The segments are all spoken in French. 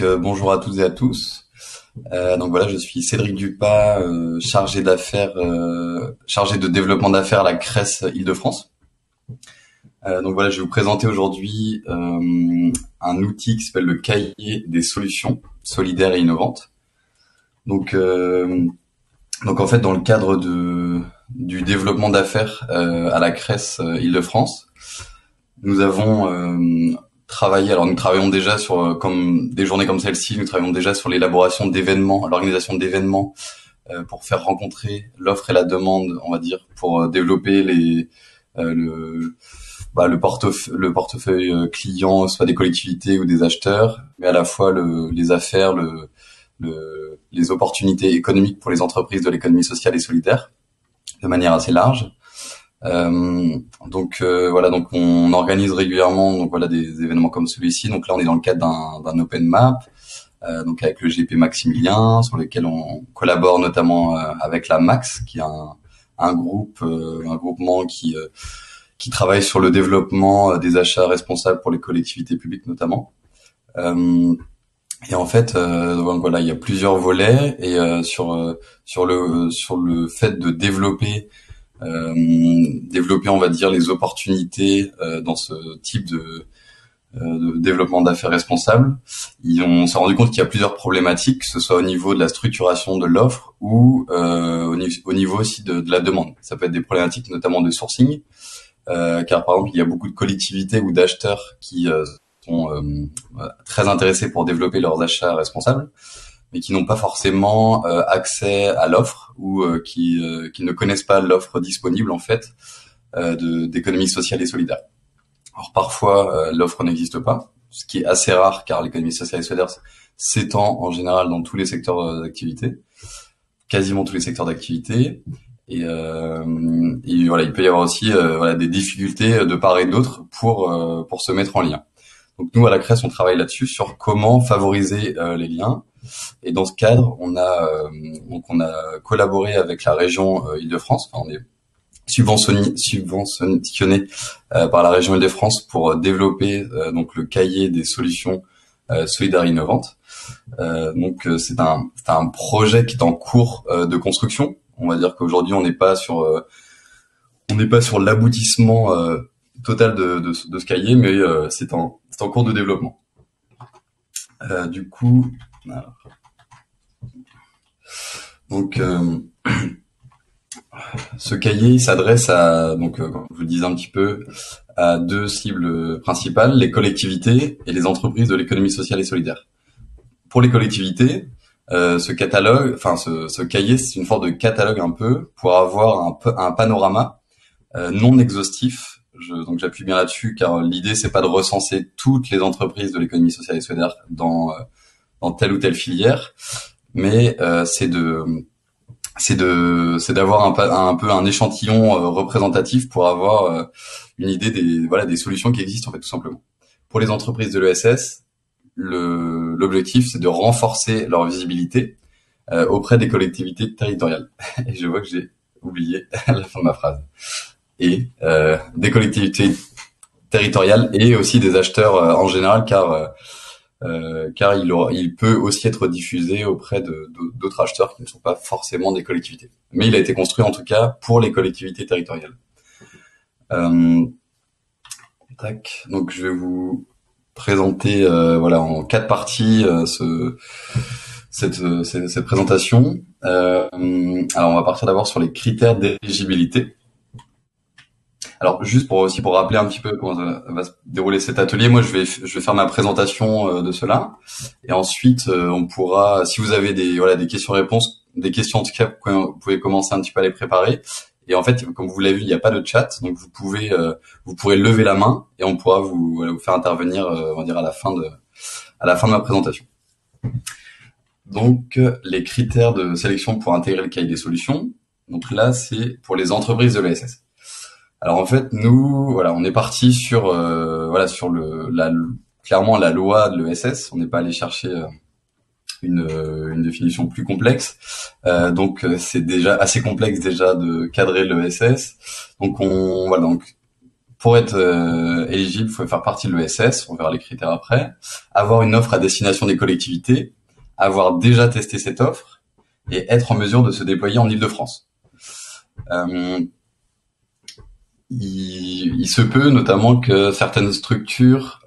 Bonjour à toutes et à tous. Donc voilà, je suis Cédric Dupas, chargé d'affaires, chargé de développement d'affaires à la CRES Île-de-France. Donc voilà, je vais vous présenter aujourd'hui un outil qui s'appelle le Cahier des solutions solidaires et innovantes. Donc en fait, dans le cadre du développement d'affaires à la CRES Île-de-France, nous avons travaillé. Alors nous travaillons déjà sur comme des journées comme celle-ci, nous travaillons déjà sur l'élaboration d'événements, l'organisation d'événements pour faire rencontrer l'offre et la demande, on va dire, pour développer le portefeuille client, soit des collectivités ou des acheteurs, mais à la fois les affaires, les opportunités économiques pour les entreprises de l'économie sociale et solidaire, de manière assez large. Donc on organise régulièrement des événements comme celui-ci. Donc là, on est dans le cadre d'un open map, donc avec le GP Maximilien, sur lequel on collabore notamment avec la Max, qui est un groupement qui travaille sur le développement des achats responsables pour les collectivités publiques notamment. Et en fait, donc voilà, il y a plusieurs volets et sur le fait de développer, on va dire, les opportunités dans ce type de développement d'affaires responsable. On s'est rendu compte qu'il y a plusieurs problématiques, que ce soit au niveau de la structuration de l'offre ou au niveau aussi de la demande. Ça peut être des problématiques notamment de sourcing, car par exemple, il y a beaucoup de collectivités ou d'acheteurs qui sont très intéressés pour développer leurs achats responsables, mais qui n'ont pas forcément accès à l'offre ou qui ne connaissent pas l'offre disponible en fait d'économie sociale et solidaire. Alors parfois l'offre n'existe pas, ce qui est assez rare car l'économie sociale et solidaire s'étend en général dans tous les secteurs d'activité, quasiment tous les secteurs d'activité. Et voilà, il peut y avoir aussi des difficultés de part et d'autre pour se mettre en lien. Donc nous à la CRES, on travaille là-dessus sur comment favoriser les liens. Et dans ce cadre, on a collaboré avec la région Île-de-France. Enfin, on est subventionné par la région Île-de-France pour développer donc le cahier des solutions solidaires et innovantes. C'est un projet qui est en cours de construction. On va dire qu'aujourd'hui, on n'est pas sur l'aboutissement total de ce cahier, mais c'est en cours de développement. Du coup, alors. Donc ce cahier s'adresse à, comme je vous le disais un petit peu, à deux cibles principales, les collectivités et les entreprises de l'économie sociale et solidaire. Pour les collectivités, ce cahier, c'est une forme de catalogue un peu pour avoir un panorama non exhaustif. Donc j'appuie bien là-dessus car l'idée c'est pas de recenser toutes les entreprises de l'économie sociale et solidaire dans telle ou telle filière, mais c'est d'avoir un peu un échantillon représentatif pour avoir une idée des solutions qui existent en fait tout simplement. Pour les entreprises de l'ESS, l'objectif c'est de renforcer leur visibilité auprès des collectivités territoriales. Et je vois que j'ai oublié la fin de ma phrase. Et des collectivités territoriales et aussi des acheteurs en général, car il peut aussi être diffusé auprès d'autres acheteurs qui ne sont pas forcément des collectivités. Mais il a été construit en tout cas pour les collectivités territoriales. Donc je vais vous présenter en 4 parties cette présentation. Alors on va partir d'abord sur les critères d'éligibilité. Alors juste pour rappeler un petit peu comment ça va se dérouler cet atelier, moi je vais faire ma présentation de cela et ensuite on pourra, si vous avez des questions-réponses, des questions en tout cas, vous pouvez commencer un petit peu à les préparer. Et en fait, comme vous l'avez vu, il n'y a pas de chat, donc vous pourrez lever la main et on pourra vous faire intervenir, on va dire à la fin de ma présentation. Donc les critères de sélection pour intégrer le cahier des solutions. Donc là, c'est pour les entreprises de l'ESS. Alors en fait, nous, on est parti sur clairement la loi de l'ESS. On n'est pas allé chercher une définition plus complexe. Donc c'est déjà assez complexe déjà de cadrer l'ESS. Donc pour être éligible, il faut faire partie de l'ESS, on verra les critères après, avoir une offre à destination des collectivités, avoir déjà testé cette offre et être en mesure de se déployer en Île-de-France. Il se peut notamment que certaines structures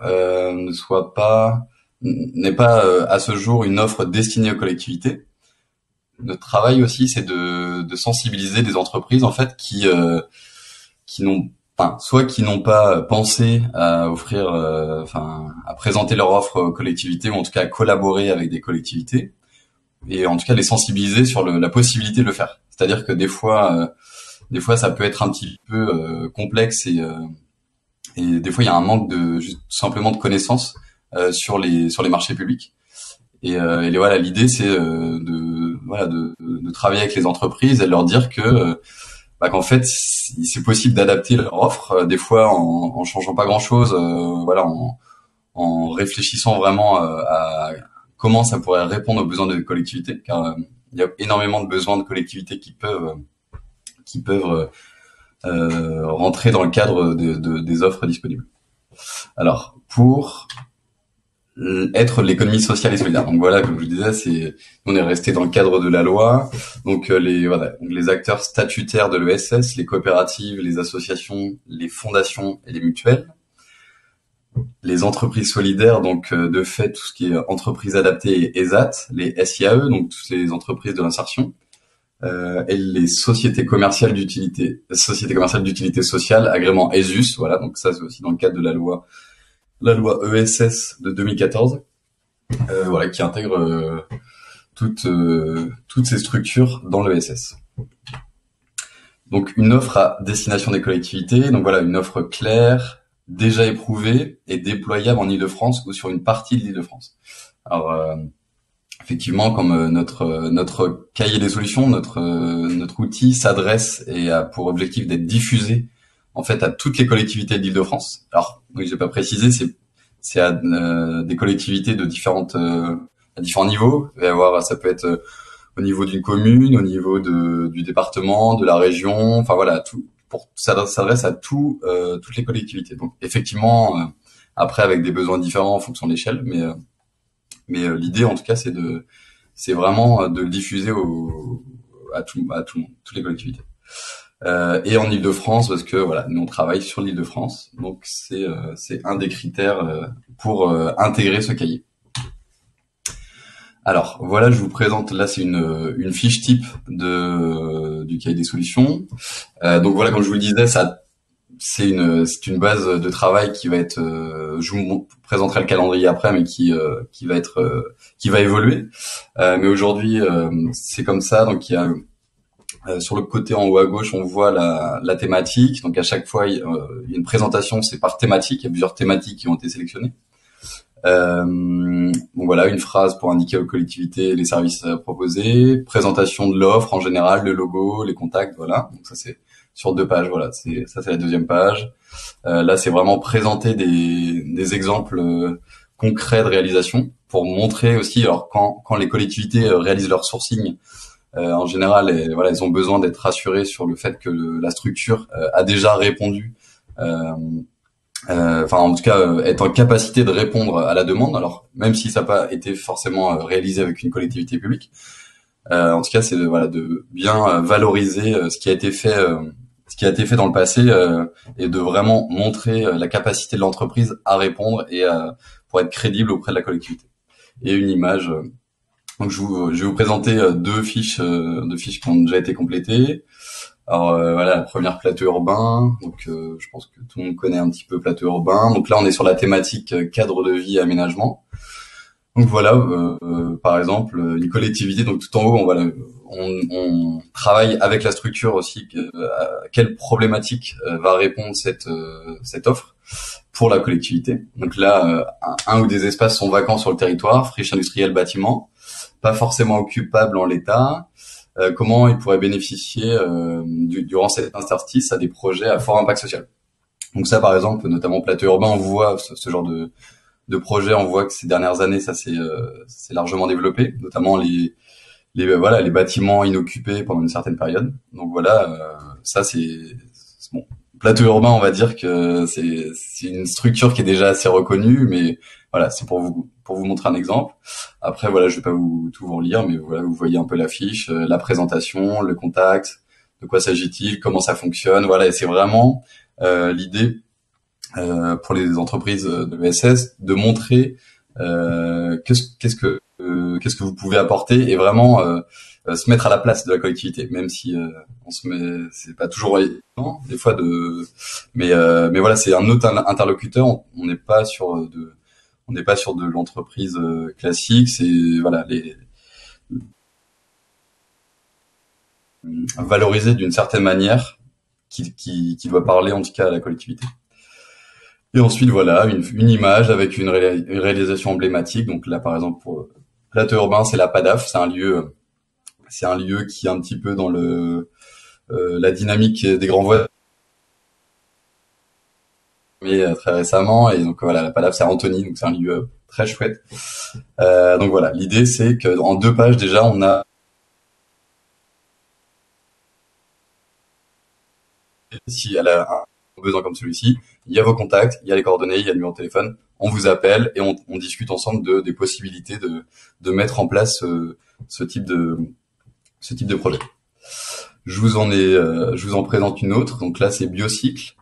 n'aient pas à ce jour une offre destinée aux collectivités. Notre travail aussi, c'est de sensibiliser des entreprises en fait qui n'ont soit qui n'ont pas pensé à offrir, à présenter leur offre aux collectivités, ou en tout cas à collaborer avec des collectivités, et en tout cas les sensibiliser sur la possibilité de le faire. C'est-à-dire que des fois, ça peut être un petit peu complexe et des fois il y a un manque de juste simplement de connaissances sur les marchés publics. Voilà, l'idée c'est de travailler avec les entreprises et de leur dire que qu'en fait c'est possible d'adapter leur offre des fois en changeant pas grand chose, en réfléchissant vraiment à comment ça pourrait répondre aux besoins des collectivités, car il y a énormément de besoins de collectivités qui peuvent rentrer dans le cadre des offres disponibles. Alors, pour être l'économie sociale et solidaire. Donc voilà, comme je vous disais, on est resté dans le cadre de la loi. Donc les acteurs statutaires de l'ESS, les coopératives, les associations, les fondations et les mutuelles. Les entreprises solidaires, donc de fait tout ce qui est entreprises adaptées et ESAT, les SIAE, donc toutes les entreprises de l'insertion. Et les sociétés commerciales d'utilité sociale, agrément ESUS, voilà, donc ça c'est aussi dans le cadre de la loi ESS de 2014, qui intègre toutes ces structures dans l'ESS. Donc une offre à destination des collectivités, donc voilà, une offre claire, déjà éprouvée et déployable en Île-de-France ou sur une partie de l'Île-de-France. Alors effectivement, comme notre cahier des solutions, notre outil s'adresse et a pour objectif d'être diffusé en fait à toutes les collectivités d'Île-de-France. Alors oui, j'ai pas précisé, c'est à des collectivités de à différents niveaux. Ça peut être au niveau d'une commune, au niveau du département, de la région, enfin voilà, ça s'adresse à toutes les collectivités. Donc effectivement, après avec des besoins différents en fonction de l'échelle, mais l'idée en tout cas c'est vraiment de le diffuser à tout le monde, toutes les collectivités. Et en Île-de-France, parce que voilà, nous on travaille sur l'Île-de-France, donc c'est un des critères pour intégrer ce cahier. Alors voilà, je vous présente là, c'est une fiche type du cahier des solutions. Donc voilà, comme je vous le disais, c'est une base de travail qui va être, je vous présenterai le calendrier après, mais qui va évoluer. Mais aujourd'hui c'est comme ça, donc il y a sur le côté en haut à gauche, on voit la thématique. Donc à chaque fois, il y a une présentation, c'est par thématique. Il y a plusieurs thématiques qui ont été sélectionnées. Donc voilà, une phrase pour indiquer aux collectivités les services proposés, présentation de l'offre en général, le logo, les contacts, voilà. Donc ça c'est sur 2 pages, voilà. C'est la deuxième page. Là, c'est vraiment présenter des exemples concrets de réalisation pour montrer aussi. Alors quand les collectivités réalisent leur sourcing. En général, elles ont besoin d'être rassurées sur le fait que la structure a déjà répondu, en tout cas, est en capacité de répondre à la demande. Alors, même si ça n'a pas été forcément réalisé avec une collectivité publique, en tout cas, c'est de bien valoriser ce qui a été fait dans le passé et de vraiment montrer la capacité de l'entreprise à répondre et pour être crédible auprès de la collectivité. Et une image. Donc je vais vous présenter 2 fiches qui ont déjà été complétées. Alors la première, plateau urbain. Donc je pense que tout le monde connaît un petit peu plateau urbain. Donc là on est sur la thématique cadre de vie et aménagement. Donc voilà, par exemple une collectivité. Donc tout en haut on travaille avec la structure aussi à quelle problématique va répondre cette offre pour la collectivité. Donc là un ou des espaces sont vacants sur le territoire, friche industrielle, bâtiment, pas forcément occupable en l'état, comment ils pourraient bénéficier durant cet interstice à des projets à fort impact social. Donc ça, par exemple, notamment plateau urbain, on voit ce genre de projet, on voit que ces dernières années, ça s'est largement développé, notamment les bâtiments inoccupés pendant une certaine période. Donc voilà, ça c'est bon. Plateau urbain, on va dire que c'est une structure qui est déjà assez reconnue, mais voilà, c'est pour vous montrer un exemple. Après, voilà, je vais pas tout vous relire, mais voilà, vous voyez un peu l'affiche, la présentation, le contact, de quoi s'agit-il, comment ça fonctionne, voilà, et c'est vraiment l'idée pour les entreprises de l'ESS de montrer qu'est-ce que vous pouvez apporter et vraiment se mettre à la place de la collectivité, même si on se met, c'est pas toujours évident des fois mais voilà, c'est un autre interlocuteur. On n'est pas sur on n'est pas sur de l'entreprise classique. C'est voilà les valoriser d'une certaine manière qui doit parler en tout cas à la collectivité. Et ensuite voilà une image avec une réalisation emblématique. Donc là par exemple pour Plateau urbain, c'est la PADAF, c'est un lieu qui est un petit peu dans le la dynamique des grands voyages, mais très récemment. Et donc voilà, la PADAF c'est à Antony, donc c'est un lieu très chouette. Donc voilà, l'idée c'est que en 2 pages déjà on a, si elle a un besoin comme celui-ci, il y a vos contacts, il y a les coordonnées, il y a le numéro de téléphone, on vous appelle et on discute ensemble des possibilités de mettre en place ce type de projet. Je vous en présente une autre. Donc là, c'est Biocycle.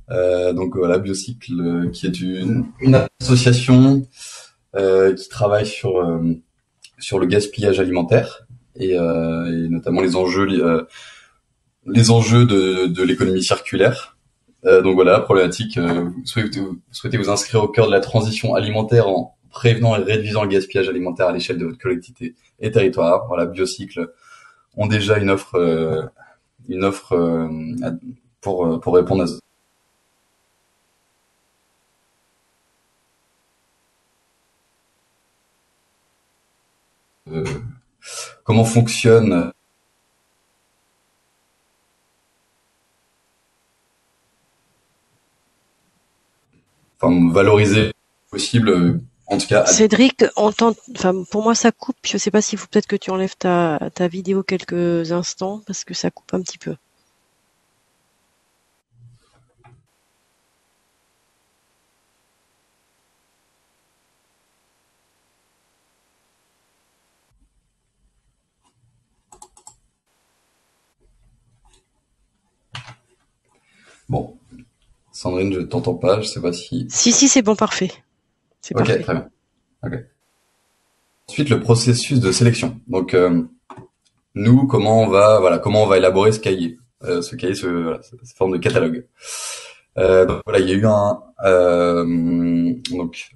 Donc voilà, Biocycle, qui est une association qui travaille sur le gaspillage alimentaire et notamment les enjeux de l'économie circulaire. Donc voilà, la problématique. Vous souhaitez vous inscrire au cœur de la transition alimentaire en prévenant et réduisant le gaspillage alimentaire à l'échelle de votre collectivité et territoire. Voilà, Biocycle ont déjà une offre pour répondre à comment fonctionne, enfin valoriser possible, en tout cas. Cédric, enfin, pour moi ça coupe. Je sais pas s'il faut peut-être que tu enlèves ta vidéo quelques instants parce que ça coupe un petit peu. Bon, Sandrine, je t'entends pas, je sais pas si. Si, c'est bon, parfait. C'est Ok, parfait. très bien. Ok. Ensuite, le processus de sélection. Donc, nous, comment on va élaborer ce cahier, voilà, cette forme de catalogue. Donc voilà, il y a eu donc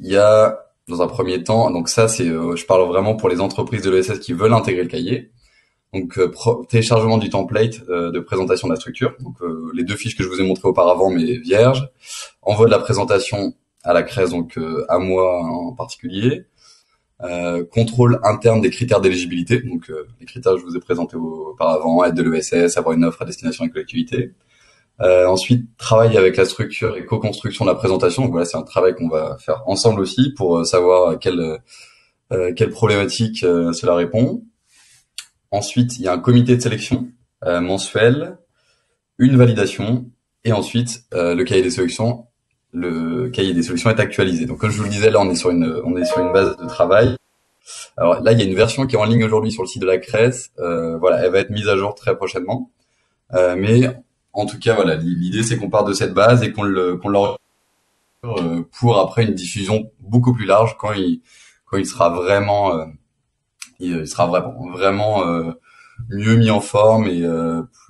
il y a dans un premier temps, donc ça c'est, je parle vraiment pour les entreprises de l'ESS qui veulent intégrer le cahier. Donc téléchargement du template de présentation de la structure. Donc les 2 fiches que je vous ai montrées auparavant, mais vierges. Envoi de la présentation à la CRES, donc à moi en particulier. Contrôle interne des critères d'éligibilité. Donc les critères que je vous ai présentés auparavant, aide de l'ESS, avoir une offre à destination des collectivités. Ensuite, travail avec la structure et co-construction de la présentation. Donc voilà, c'est un travail qu'on va faire ensemble aussi pour savoir quelle problématique cela répond. Ensuite, il y a un comité de sélection mensuel, une validation, et ensuite le cahier des sélections. Le cahier des solutions est actualisé. Donc comme je vous le disais, là on est sur une base de travail. Alors là, il y a une version qui est en ligne aujourd'hui sur le site de la CRES. Voilà, elle va être mise à jour très prochainement. Mais en tout cas, voilà, l'idée c'est qu'on part de cette base et qu'on l'enregistre pour après une diffusion beaucoup plus large quand il sera vraiment il sera vraiment mieux mis en forme et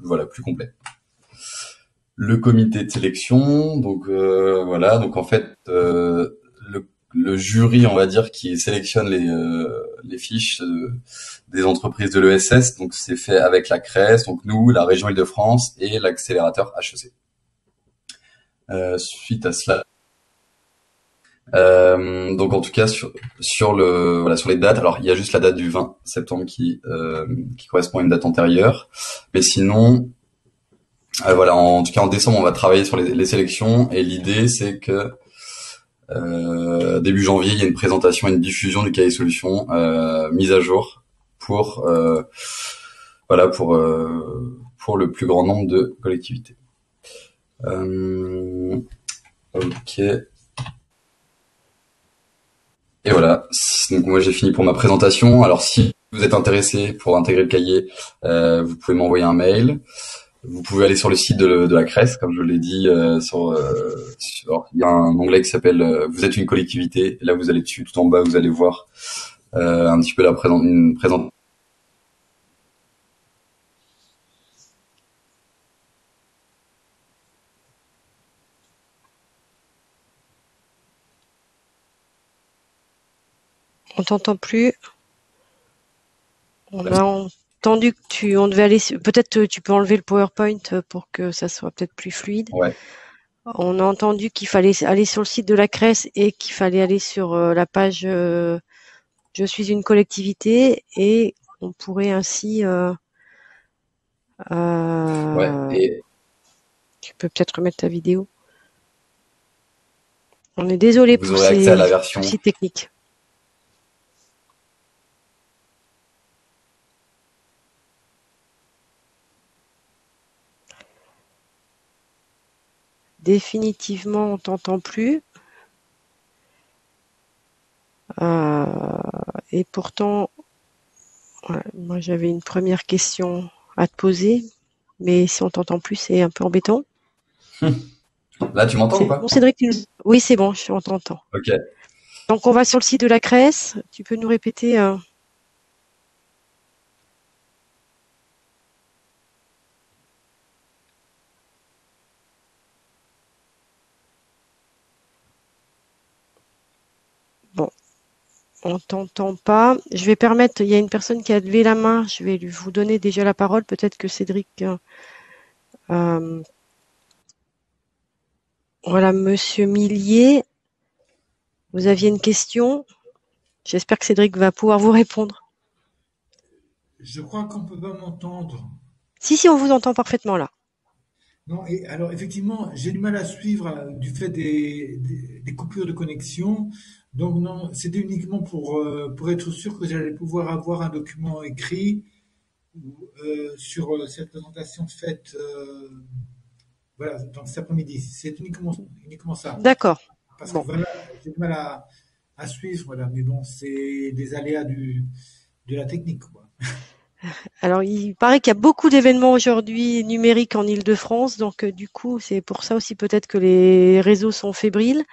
voilà, plus complet. Le comité de sélection, donc voilà, donc en fait le jury, on va dire, qui sélectionne les fiches des entreprises de l'ESS, donc c'est fait avec la CRES, donc nous, la région Île-de-France et l'accélérateur HEC. Suite à cela, donc en tout cas sur les dates, alors il y a juste la date du 20 septembre qui correspond à une date antérieure, mais sinon voilà, en tout cas en décembre on va travailler sur les sélections et l'idée c'est que début janvier il y a une présentation et une diffusion du cahier solution mise à jour pour voilà pour le plus grand nombre de collectivités. Ok. Et voilà. Donc moi j'ai fini pour ma présentation. Alors si vous êtes intéressé pour intégrer le cahier, vous pouvez m'envoyer un mail. Vous pouvez aller sur le site de la CRES, comme je l'ai dit. Il y a un onglet qui s'appelle Vous êtes une collectivité. Et là vous allez dessus, tout en bas vous allez voir un petit peu une présentation. On t'entend plus. On a entendu que on devait aller, peut-être tu peux enlever le PowerPoint pour que ça soit peut-être plus fluide. Ouais. On a entendu qu'il fallait aller sur le site de la CRES et qu'il fallait aller sur la page Je suis une collectivité et on pourrait ainsi Ouais. Et tu peux peut-être remettre ta vidéo. On est désolé vous pour aurez accès à ces la version. soucis techniques. Définitivement, on t'entend plus. Et pourtant, ouais, moi j'avais une première question à te poser, mais si on t'entend plus, c'est un peu embêtant. Là, tu m'entends ou C'est pas? bon, Cédric? Oui, c'est bon, on t'entend. Ok. Donc on va sur le site de la CRES. Tu peux nous répéter Bon, on t'entend pas. Je vais permettre, il y a une personne qui a levé la main, je vais vous donner déjà la parole. Peut-être que Cédric. Euh, voilà, Monsieur Millier, vous aviez une question. J'espère que Cédric va pouvoir vous répondre. Je crois qu'on peut pas m'entendre. Si, on vous entend parfaitement là. Non, et alors effectivement, j'ai du mal à suivre du fait des coupures de connexion. Donc non, c'était uniquement pour être sûr que j'allais pouvoir avoir un document écrit sur cette présentation faite voilà, donc cet après-midi. C'est uniquement ça. D'accord. Parce que Bon. voilà, j'ai du mal à suivre, voilà. Mais bon, c'est des aléas de la technique, quoi. Alors, il paraît qu'il y a beaucoup d'événements aujourd'hui numériques en Île-de-France, donc du coup, c'est pour ça aussi peut-être que les réseaux sont fébriles.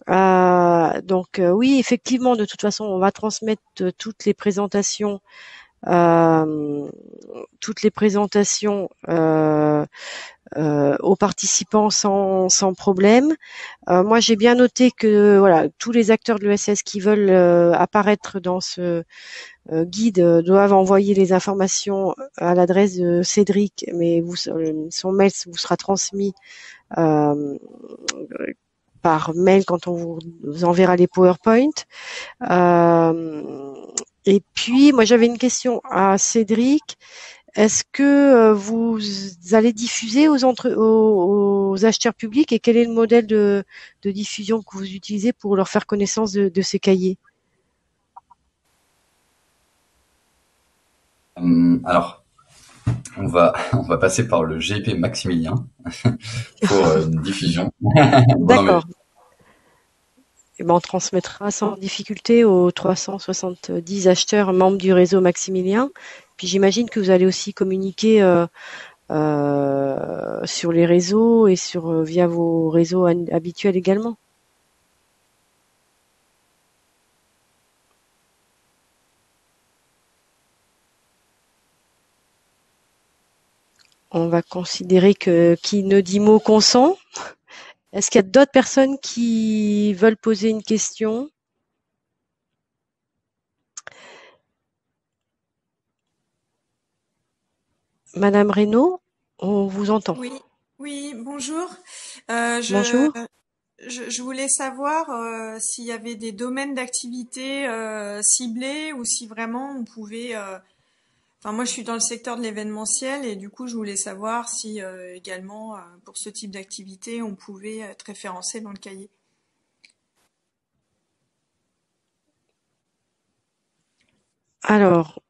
Donc oui, effectivement, de toute façon, on va transmettre euh, toutes les présentations aux participants sans problème. Moi, j'ai bien noté que voilà, tous les acteurs de l'ESS qui veulent apparaître dans ce guide doivent envoyer les informations à l'adresse de Cédric, mais son mail vous sera transmis euh, par mail quand on vous enverra les PowerPoint. Euh, et puis, moi, j'avais une question à Cédric. Est-ce que vous allez diffuser aux acheteurs publics et quel est le modèle de diffusion que vous utilisez pour leur faire connaissance de ces cahiers? Alors, on va passer par le GP Maximilien pour une diffusion. Bon, non, mais D'accord. Eh ben, on transmettra sans difficulté aux 370 acheteurs membres du réseau Maximilien. Puis j'imagine que vous allez aussi communiquer sur les réseaux et via vos réseaux habituels également. On va considérer que qui ne dit mot consent. Est-ce qu'il y a d'autres personnes qui veulent poser une question? Madame Reynaud, on vous entend. Oui, oui, bonjour. Bonjour. Je voulais savoir s'il y avait des domaines d'activité ciblés ou si vraiment on pouvait. Enfin, moi, je suis dans le secteur de l'événementiel et du coup, je voulais savoir si également pour ce type d'activité, on pouvait être référencé dans le cahier. Alors,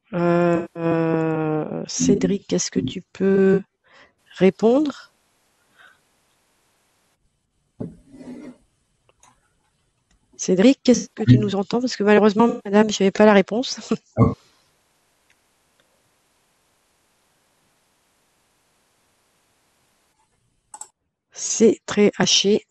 Cédric, est-ce que tu peux répondre? Cédric, est-ce que tu nous entends? Parce que malheureusement, madame, je n'avais pas la réponse. Oh. C'est très haché.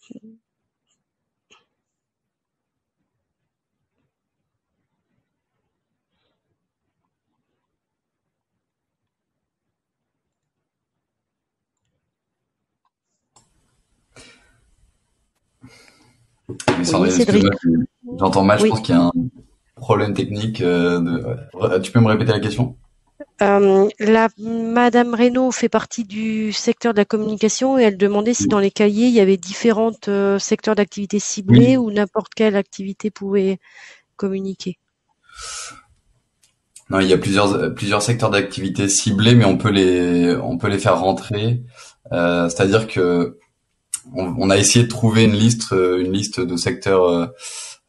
Mais Oui, Sandrine, Cédric. excuse-moi, j'entends mal, je Oui. pense qu'il y a un problème technique. Tu peux me répéter la question? Madame Reynaud fait partie du secteur de la communication et elle demandait si dans les cahiers il y avait différentes secteurs d'activité ciblés Oui. ou n'importe quelle activité pouvait communiquer. Non, il y a plusieurs secteurs d'activité ciblés, mais on peut les faire rentrer. C'est-à-dire que on a essayé de trouver une liste de secteurs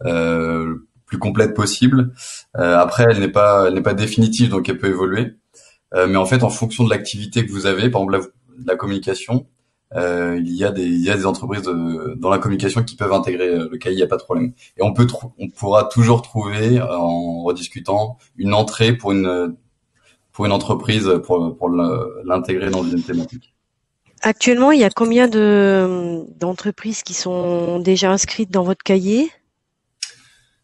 plus complète possible. Après, elle n'est pas définitive, donc elle peut évoluer. Mais en fait, en fonction de l'activité que vous avez, par exemple la communication, il y a des entreprises dans la communication qui peuvent intégrer le cahier, il n'y a pas de problème. Et on pourra toujours trouver, en rediscutant, une entrée pour une entreprise pour l'intégrer dans une thématique. Actuellement, il y a combien d'entreprises qui sont déjà inscrites dans votre cahier?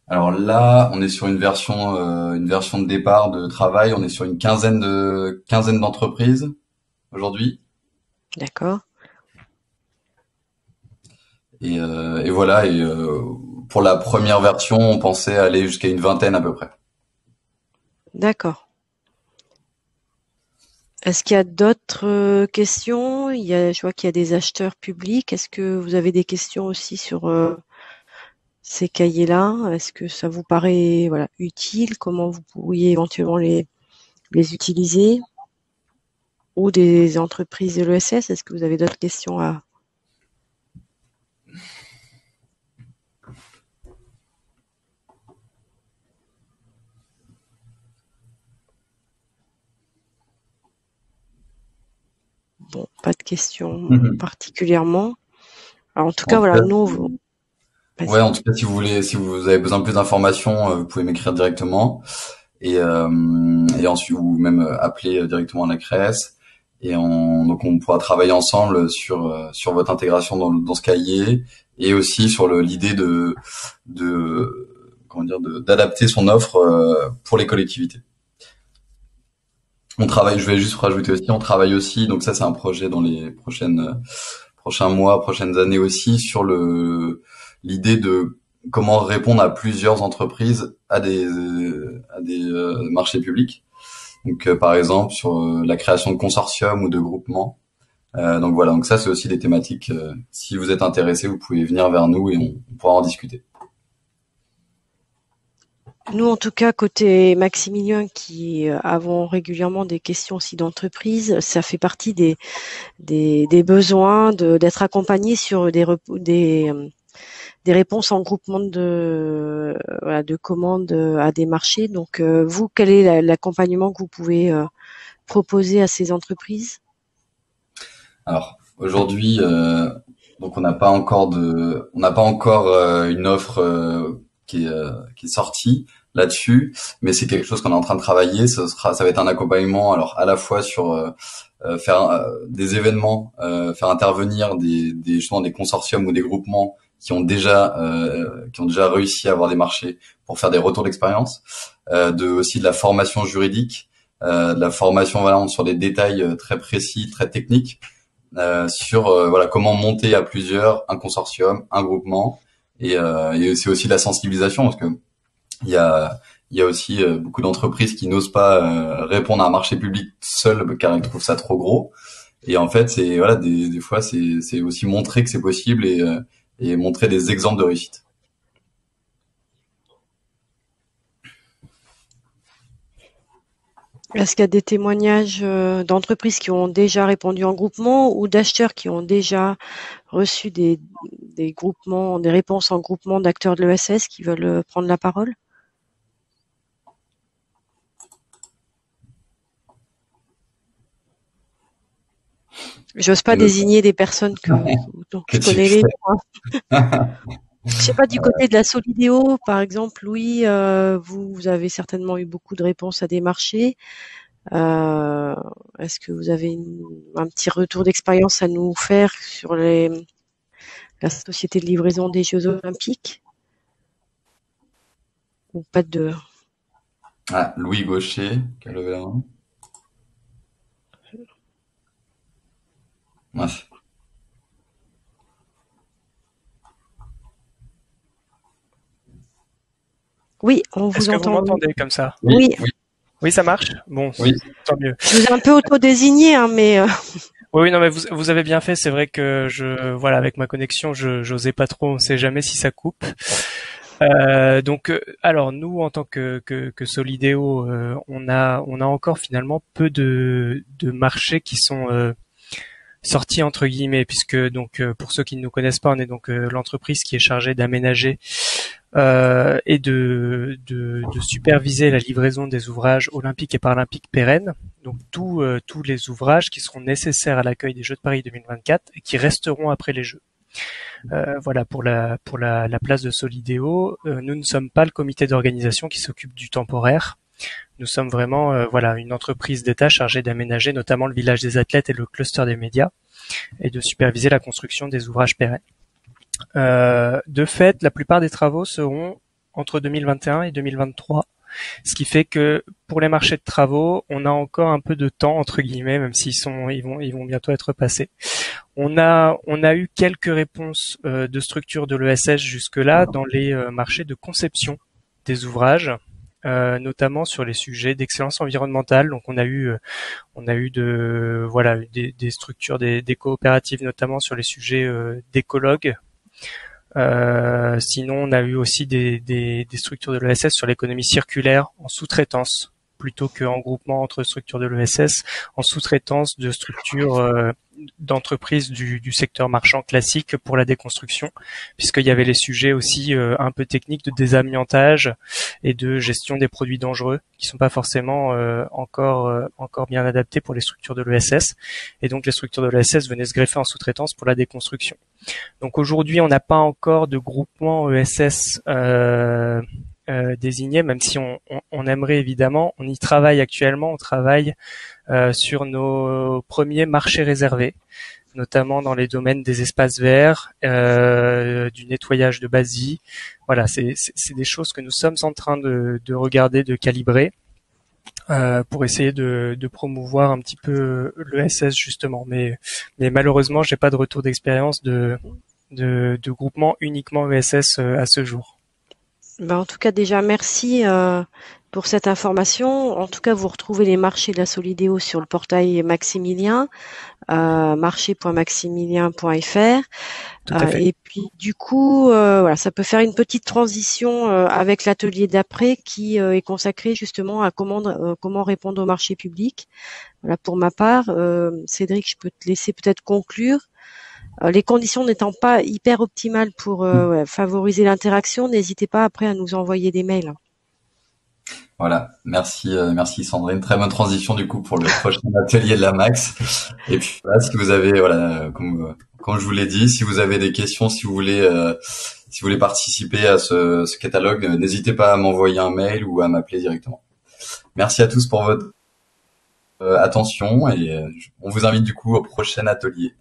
Alors là, on est sur une version de départ de travail. On est sur une quinzaine d'entreprises aujourd'hui. D'accord. Et voilà. Et pour la première version, on pensait aller jusqu'à une vingtaine à peu près. D'accord. Est-ce qu'il y a d'autres questions? Je vois qu'il y a des acheteurs publics. Est-ce que vous avez des questions aussi sur ces cahiers-là? Est-ce que ça vous paraît voilà, utile? Comment vous pourriez éventuellement les utiliser? Ou des entreprises de l'ESS? Est-ce que vous avez d'autres questions à... Bon, pas de questions particulièrement. Alors, en tout cas, En tout voilà, cas, nous... ouais, Vas-y. en tout cas, si vous avez besoin de plus d'informations, vous pouvez m'écrire directement et ensuite ou même appeler directement à la CRES. Donc on pourra travailler ensemble sur votre intégration dans ce cahier et aussi sur l'idée de comment dire d'adapter son offre pour les collectivités. Je vais juste rajouter aussi, on travaille aussi, donc ça c'est un projet dans les prochains mois, prochaines années aussi, sur l'idée de comment répondre à plusieurs entreprises à des marchés publics. Donc par exemple sur la création de consortiums ou de groupements. Donc voilà, donc ça c'est aussi des thématiques. Si vous êtes intéressé, vous pouvez venir vers nous et on pourra en discuter. Nous, en tout cas, côté Maximilien, qui avons régulièrement des questions aussi d'entreprise, ça fait partie des besoins d'être accompagné sur des réponses en groupement voilà, de commandes à des marchés. Donc, vous, quel est l'accompagnement que vous pouvez proposer à ces entreprises? Alors aujourd'hui, donc on n'a pas encore une offre qui est sortie là-dessus, mais c'est quelque chose qu'on est en train de travailler. Ça va être un accompagnement, alors à la fois sur faire des événements, faire intervenir justement des consortiums ou des groupements qui ont déjà réussi à avoir des marchés pour faire des retours d'expérience, aussi de la formation juridique, de la formation voilà sur des détails très précis, très techniques, sur voilà comment monter à plusieurs un consortium, un groupement, et c'est aussi de la sensibilisation parce que il y a aussi beaucoup d'entreprises qui n'osent pas répondre à un marché public seul car ils trouvent ça trop gros. Et en fait, c'est voilà des fois c'est aussi montrer que c'est possible et montrer des exemples de réussite. Est-ce qu'il y a des témoignages d'entreprises qui ont déjà répondu en groupement ou d'acheteurs qui ont déjà reçu des groupements, des réponses en groupement d'acteurs de l'ESS qui veulent prendre la parole? J'ose pas désigner des personnes dont Que je tu connais les sais. noms, hein. Je sais pas, du côté de la Solidéo, par exemple, Louis, vous avez certainement eu beaucoup de réponses à des marchés. Est-ce que vous avez un petit retour d'expérience à nous faire sur la société de livraison des Jeux Olympiques? Ou pas de... Ah, Louis Gaucher, qui a levé la main. Mince. Oui, on Est-ce vous que vous entend. m'entendez comme ça? Oui, Oui, ça marche? Bon, Oui. tant mieux. je vous ai un peu auto-désigné, hein, mais Oui, non, mais vous avez bien fait. C'est vrai que voilà, avec ma connexion, j'osais pas trop. On sait jamais si ça coupe. Donc, alors nous, en tant que Solidéo, on a encore finalement peu de marchés qui sont sortis entre guillemets, puisque donc pour ceux qui ne nous connaissent pas, on est donc l'entreprise qui est chargée d'aménager et de superviser la livraison des ouvrages olympiques et paralympiques pérennes. Donc tous les ouvrages qui seront nécessaires à l'accueil des Jeux de Paris 2024 et qui resteront après les Jeux. Voilà pour la place de Solidéo. Nous ne sommes pas le comité d'organisation qui s'occupe du temporaire. Nous sommes vraiment voilà une entreprise d'État chargée d'aménager notamment le village des athlètes et le cluster des médias et de superviser la construction des ouvrages pérennes. De fait, la plupart des travaux seront entre 2021 et 2023. Ce qui fait que pour les marchés de travaux, on a encore un peu de temps entre guillemets, même ils vont bientôt être passés. On a eu quelques réponses de structures de l'ESS jusque-là dans les marchés de conception des ouvrages, notamment sur les sujets d'excellence environnementale. Donc on a eu des structures, des coopératives notamment sur les sujets d'écologues. Sinon, on a eu aussi des structures de l'ESS sur l'économie circulaire en sous-traitance, plutôt qu'en groupement entre structures de l'ESS, en sous-traitance de structures d'entreprises du secteur marchand classique pour la déconstruction, puisqu'il y avait les sujets aussi un peu techniques de désamiantage et de gestion des produits dangereux, qui sont pas forcément encore bien adaptés pour les structures de l'ESS. Et donc les structures de l'ESS venaient se greffer en sous-traitance pour la déconstruction. Donc aujourd'hui, on n'a pas encore de groupement ESS désigné, même si on aimerait évidemment. On y travaille actuellement. On travaille sur nos premiers marchés réservés, notamment dans les domaines des espaces verts, du nettoyage de base-vie. Voilà, c'est des choses que nous sommes en train de regarder, de calibrer. Pour essayer de promouvoir un petit peu l'ESS justement, mais malheureusement j'ai pas de retour d'expérience de groupement uniquement ESS à ce jour. en tout cas déjà merci pour cette information. En tout cas, vous retrouvez les marchés de la Solidéo sur le portail Maximilien, marché.maximilien.fr. Tout à fait. Et puis du coup, voilà, ça peut faire une petite transition avec l'atelier d'après qui est consacré justement à comment répondre au marché public. Voilà, pour ma part, Cédric, je peux te laisser peut-être conclure. Les conditions n'étant pas hyper optimales pour favoriser l'interaction, n'hésitez pas après à nous envoyer des mails. Voilà, merci Sandrine. Très bonne transition du coup pour le prochain atelier de la Max. Et puis voilà, si vous avez comme je vous l'ai dit, si vous avez des questions, si vous voulez participer à ce catalogue, n'hésitez pas à m'envoyer un mail ou à m'appeler directement. Merci à tous pour votre attention et on vous invite du coup au prochain atelier.